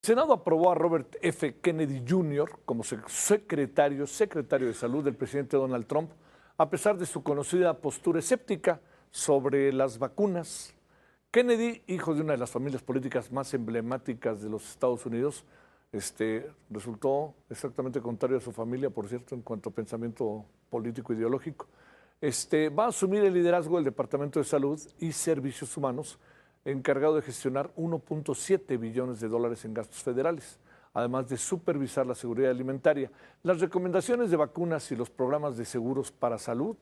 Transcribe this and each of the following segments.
El Senado aprobó a Robert F. Kennedy Jr. como secretario de Salud del presidente Donald Trump, a pesar de su conocida postura escéptica sobre las vacunas. Kennedy, hijo de una de las familias políticas más emblemáticas de los Estados Unidos, resultó exactamente contrario a su familia, por cierto, en cuanto a pensamiento político ideológico. Va a asumir el liderazgo del Departamento de Salud y Servicios Humanos, encargado de gestionar 1.7 billones de dólares en gastos federales, además de supervisar la seguridad alimentaria, las recomendaciones de vacunas y los programas de seguros para salud,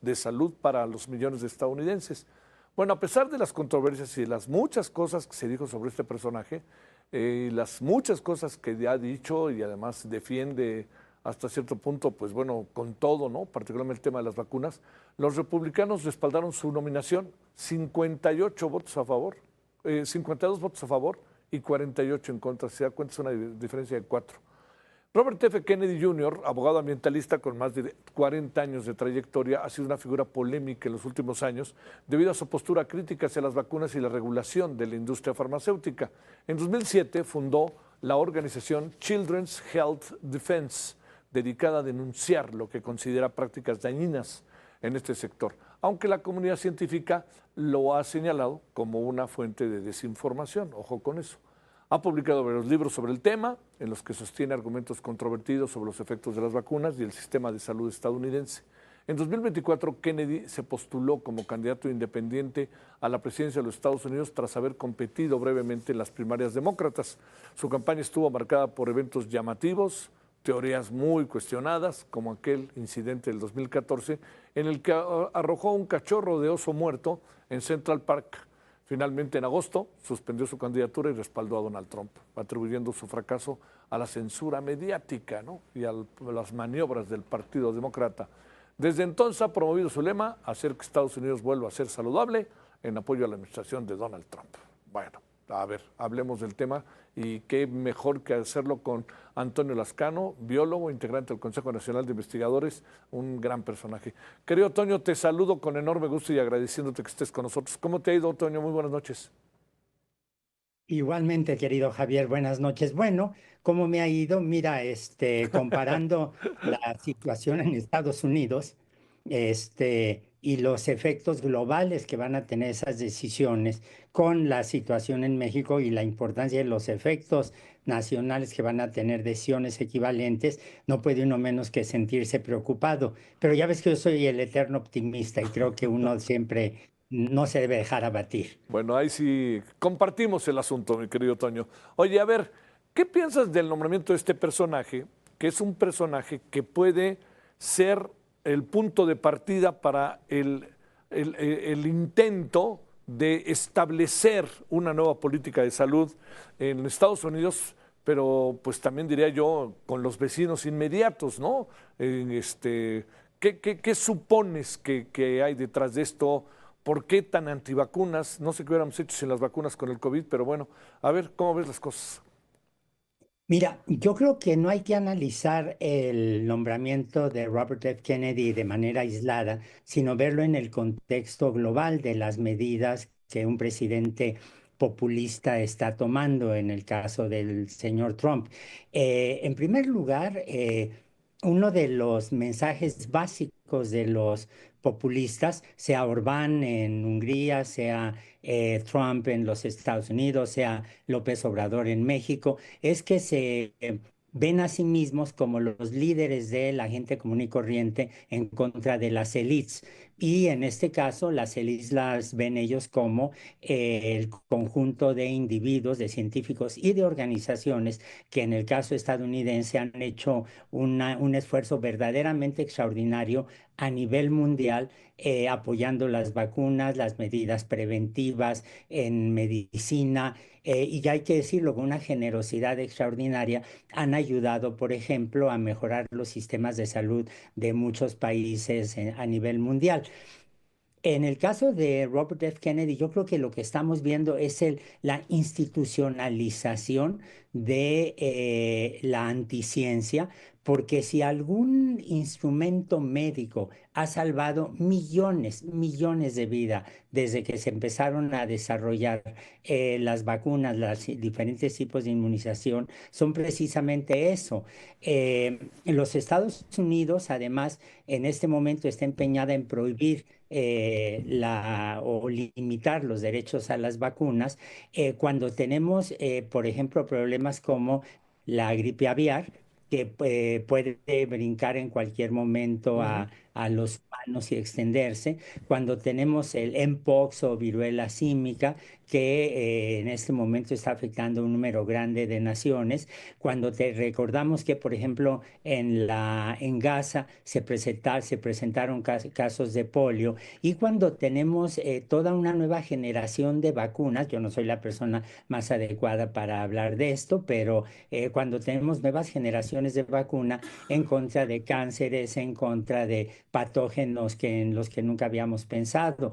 para los millones de estadounidenses. Bueno, a pesar de las controversias y de las muchas cosas que se dijo sobre este personaje, las muchas cosas que ya ha dicho y además defiende hasta cierto punto, pues bueno, con todo, ¿no? Particularmente el tema de las vacunas, los republicanos respaldaron su nominación, 58 votos a favor, 52 votos a favor y 48 en contra. Se da cuenta, es una diferencia de 4. Robert F. Kennedy Jr., abogado ambientalista con más de 40 años de trayectoria, ha sido una figura polémica en los últimos años debido a su postura crítica hacia las vacunas y la regulación de la industria farmacéutica. En 2007 fundó la organización Children's Health Defense, dedicada a denunciar lo que considera prácticas dañinas en este sector, aunque la comunidad científica lo ha señalado como una fuente de desinformación. Ojo con eso. Ha publicado varios libros sobre el tema, en los que sostiene argumentos controvertidos sobre los efectos de las vacunas y el sistema de salud estadounidense. En 2024, Kennedy se postuló como candidato independiente a la presidencia de los Estados Unidos tras haber competido brevemente en las primarias demócratas. Su campaña estuvo marcada por eventos llamativos, teorías muy cuestionadas, como aquel incidente del 2014, en el que arrojó un cachorro de oso muerto en Central Park. Finalmente, en agosto, suspendió su candidatura y respaldó a Donald Trump, atribuyendo su fracaso a la censura mediática, ¿no? Y a las maniobras del Partido Demócrata. Desde entonces ha promovido su lema, hacer que Estados Unidos vuelva a ser saludable, en apoyo a la administración de Donald Trump. Bueno, a ver, hablemos del tema y qué mejor que hacerlo con Antonio Lascano, biólogo, integrante del Consejo Nacional de Investigadores, un gran personaje. Querido Toño, te saludo con enorme gusto y agradeciéndote que estés con nosotros. ¿Cómo te ha ido, Toño? Muy buenas noches. Igualmente, querido Javier, buenas noches. Bueno, ¿cómo me ha ido? Mira, comparando la situación en Estados Unidos, y los efectos globales que van a tener esas decisiones con la situación en México y la importancia de los efectos nacionales que van a tener decisiones equivalentes, no puede uno menos que sentirse preocupado. Pero ya ves que yo soy el eterno optimista y creo que uno siempre no se debe dejar abatir. Bueno, ahí sí compartimos el asunto, mi querido Toño. Oye, a ver, ¿qué piensas del nombramiento de este personaje, que es un personaje que puede ser el punto de partida para el intento de establecer una nueva política de salud en Estados Unidos, pero pues también diría yo con los vecinos inmediatos, ¿no? ¿Qué supones que hay detrás de esto? ¿Por qué tan antivacunas? No sé qué hubiéramos hecho sin las vacunas con el COVID, pero bueno, a ver, ¿cómo ves las cosas? Mira, yo creo que no hay que analizar el nombramiento de Robert F. Kennedy de manera aislada, sino verlo en el contexto global de las medidas que un presidente populista está tomando en el caso del señor Trump. En primer lugar, uno de los mensajes básicos de los populistas, sea Orbán en Hungría, sea Trump en los Estados Unidos, sea López Obrador en México, es que se ven a sí mismos como los líderes de la gente común y corriente en contra de las élites. Y en este caso, las élites las ven ellos como el conjunto de individuos, de científicos y de organizaciones que en el caso estadounidense han hecho un esfuerzo verdaderamente extraordinario a nivel mundial, apoyando las vacunas, las medidas preventivas en medicina, y ya hay que decirlo, con una generosidad extraordinaria, han ayudado, por ejemplo, a mejorar los sistemas de salud de muchos países a nivel mundial. En el caso de Robert F. Kennedy, yo creo que lo que estamos viendo es la institucionalización de la anticiencia, porque si algún instrumento médico ha salvado millones, millones de vidas desde que se empezaron a desarrollar las vacunas, los diferentes tipos de inmunización, son precisamente eso. Los Estados Unidos, además, en este momento está empeñada en prohibir o limitar los derechos a las vacunas cuando tenemos, por ejemplo, problemas como la gripe aviar, que puede brincar en cualquier momento Ujú. a los humanos y extenderse, cuando tenemos el Mpox o viruela símica, que en este momento está afectando un número grande de naciones, cuando te recordamos que, por ejemplo, en Gaza se presentaron casos de polio, y cuando tenemos toda una nueva generación de vacunas. Yo no soy la persona más adecuada para hablar de esto, pero cuando tenemos nuevas generaciones de vacuna en contra de cánceres, en contra de patógenos en los que nunca habíamos pensado.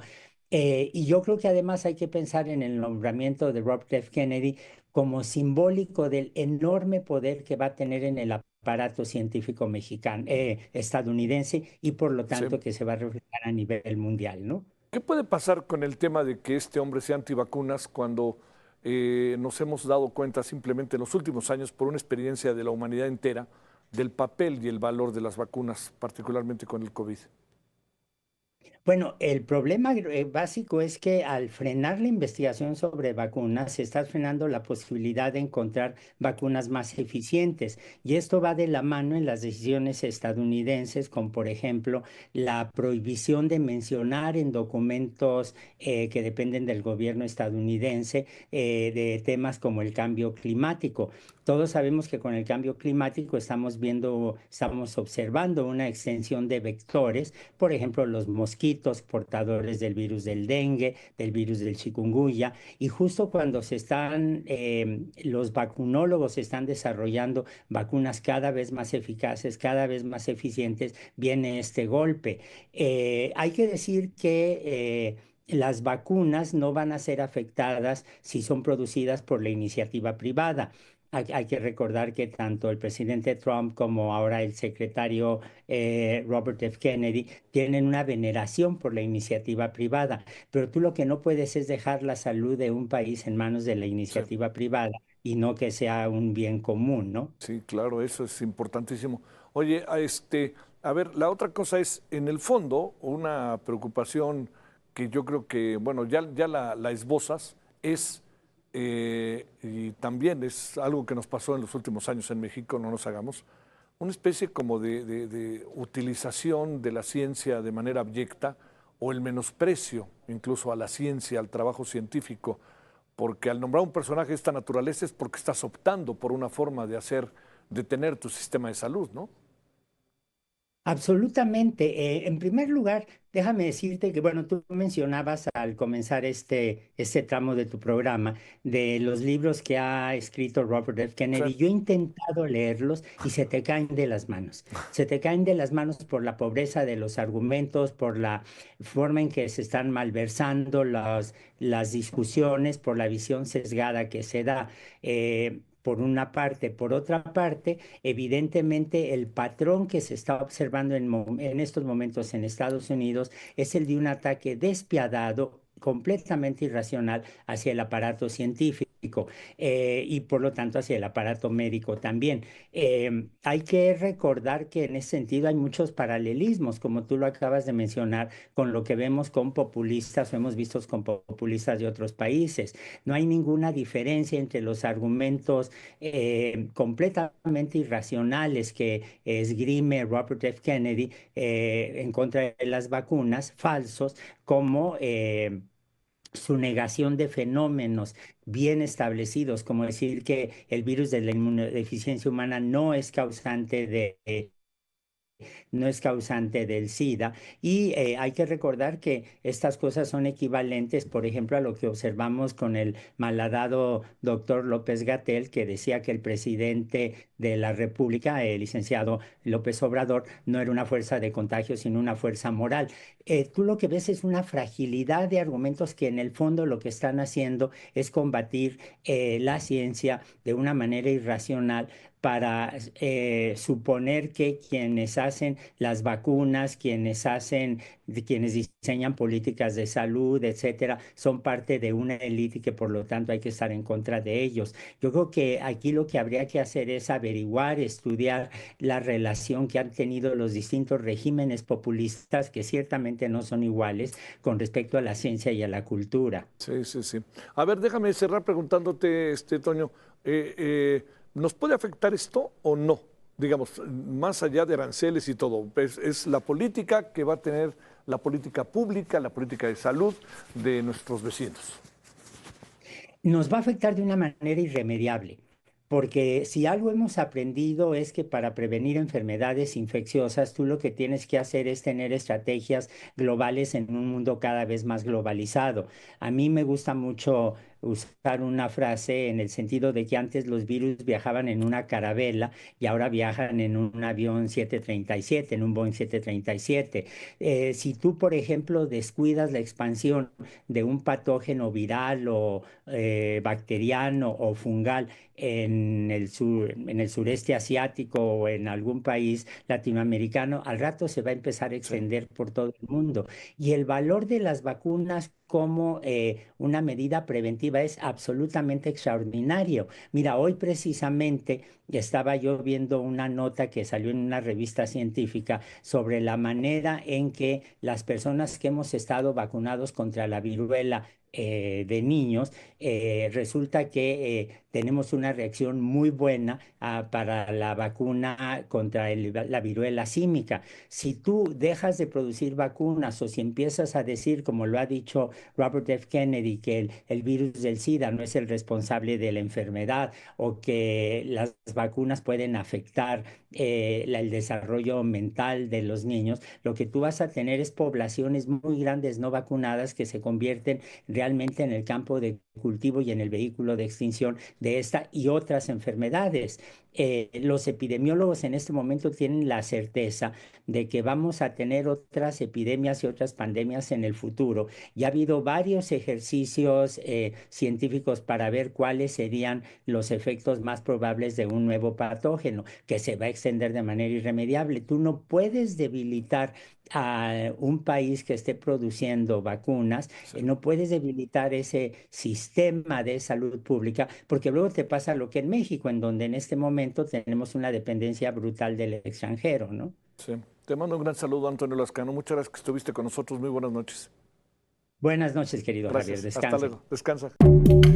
Y yo creo que además hay que pensar en el nombramiento de Robert F. Kennedy como simbólico del enorme poder que va a tener en el aparato científico mexicano, estadounidense, y por lo Sí. tanto que se va a reflejar a nivel mundial, ¿no? ¿Qué puede pasar con el tema de que este hombre sea antivacunas cuando nos hemos dado cuenta simplemente en los últimos años, por una experiencia de la humanidad entera, del papel y el valor de las vacunas, particularmente con el COVID? Bueno, el problema básico es que al frenar la investigación sobre vacunas, se está frenando la posibilidad de encontrar vacunas más eficientes. Y esto va de la mano en las decisiones estadounidenses, como por ejemplo la prohibición de mencionar en documentos que dependen del gobierno estadounidense de temas como el cambio climático. Todos sabemos que con el cambio climático estamos observando una extensión de vectores, por ejemplo, los mosquitos portadores del virus del dengue, del virus del chikungunya, y justo cuando los vacunólogos están desarrollando vacunas cada vez más eficaces, cada vez más eficientes, viene este golpe. Hay que decir que las vacunas no van a ser afectadas si son producidas por la iniciativa privada. Hay que recordar que tanto el presidente Trump como ahora el secretario Robert F. Kennedy tienen una veneración por la iniciativa privada, pero tú lo que no puedes es dejar la salud de un país en manos de la Sí, iniciativa privada y no que sea un bien común, ¿no? sí, claro, eso es importantísimo. Oye, a ver, la otra cosa es, en el fondo, una preocupación que yo creo que, bueno, ya la esbozas, es, y también es algo que nos pasó en los últimos años en México, no nos hagamos, una especie como de utilización de la ciencia de manera abyecta o el menosprecio incluso a la ciencia, al trabajo científico, porque al nombrar un personaje de esta naturaleza es porque estás optando por una forma de hacer, de tener tu sistema de salud, ¿no? Absolutamente. En primer lugar, déjame decirte que, bueno, tú mencionabas al comenzar este tramo de tu programa de los libros que ha escrito Robert F. Sí, Kennedy. Yo he intentado leerlos y se te caen de las manos. Se te caen de las manos por la pobreza de los argumentos, por la forma en que se están malversando las discusiones, por la visión sesgada que se da. Por una parte. Por otra parte, evidentemente, el patrón que se está observando en estos momentos en Estados Unidos es el de un ataque despiadado, completamente irracional hacia el aparato científico y por lo tanto hacia el aparato médico también. Hay que recordar que en ese sentido hay muchos paralelismos, como tú lo acabas de mencionar, con lo que vemos con populistas o hemos visto con populistas de otros países. No hay ninguna diferencia entre los argumentos completamente irracionales que esgrime Robert F. Kennedy en contra de las vacunas, falsos, como su negación de fenómenos bien establecidos, como decir que el virus de la inmunodeficiencia humana no es causante de no es causante del SIDA. Y hay que recordar que estas cosas son equivalentes, por ejemplo, a lo que observamos con el malhadado doctor López-Gatell, que decía que el presidente de la República, el licenciado López Obrador, no era una fuerza de contagio, sino una fuerza moral. Tú lo que ves es una fragilidad de argumentos que en el fondo lo que están haciendo es combatir la ciencia de una manera irracional para suponer que quienes hacen las vacunas, quienes diseñan políticas de salud, etcétera, son parte de una élite y que por lo tanto hay que estar en contra de ellos. Yo creo que aquí lo que habría que hacer es averiguar, estudiar la relación que han tenido los distintos regímenes populistas, que ciertamente no son iguales, con respecto a la ciencia y a la cultura. Sí, sí, sí. A ver, déjame cerrar preguntándote, Toño, ¿nos puede afectar esto o no? Digamos, más allá de aranceles y todo, es la política que va a tener la política pública, la política de salud de nuestros vecinos. Nos va a afectar de una manera irremediable, porque si algo hemos aprendido es que para prevenir enfermedades infecciosas, tú lo que tienes que hacer es tener estrategias globales en un mundo cada vez más globalizado. A mí me gusta mucho usar una frase en el sentido de que antes los virus viajaban en una carabela y ahora viajan en un avión 737, en un Boeing 737. Si tú, por ejemplo, descuidas la expansión de un patógeno viral o bacteriano o fungal en el sureste asiático o en algún país latinoamericano, al rato se va a empezar a Sí. extender por todo el mundo. Y el valor de las vacunas como una medida preventiva es absolutamente extraordinario. Mira, hoy precisamente estaba yo viendo una nota que salió en una revista científica sobre la manera en que las personas que hemos estado vacunados contra la viruela de niños, resulta que tenemos una reacción muy buena para la vacuna contra la viruela símica. Si tú dejas de producir vacunas o si empiezas a decir, como lo ha dicho Robert F. Kennedy, que el virus del SIDA no es el responsable de la enfermedad o que las vacunas pueden afectar el desarrollo mental de los niños, lo que tú vas a tener es poblaciones muy grandes no vacunadas que se convierten realmente en el campo de cultivo y en el vehículo de extinción de esta y otras enfermedades. Los epidemiólogos en este momento tienen la certeza de que vamos a tener otras epidemias y otras pandemias en el futuro. Y ha habido varios ejercicios científicos para ver cuáles serían los efectos más probables de un nuevo patógeno que se va a extender de manera irremediable. Tú no puedes debilitar a un país que esté produciendo vacunas, Sí. no puedes debilitar ese sistema de salud pública, porque luego te pasa lo que en México, en donde en este momento tenemos una dependencia brutal del extranjero, ¿no? Sí. Te mando un gran saludo, Antonio Lascano. Muchas gracias que estuviste con nosotros. Muy buenas noches. Buenas noches, querido Javier. Gracias. Hasta Descansa. luego. Descansa.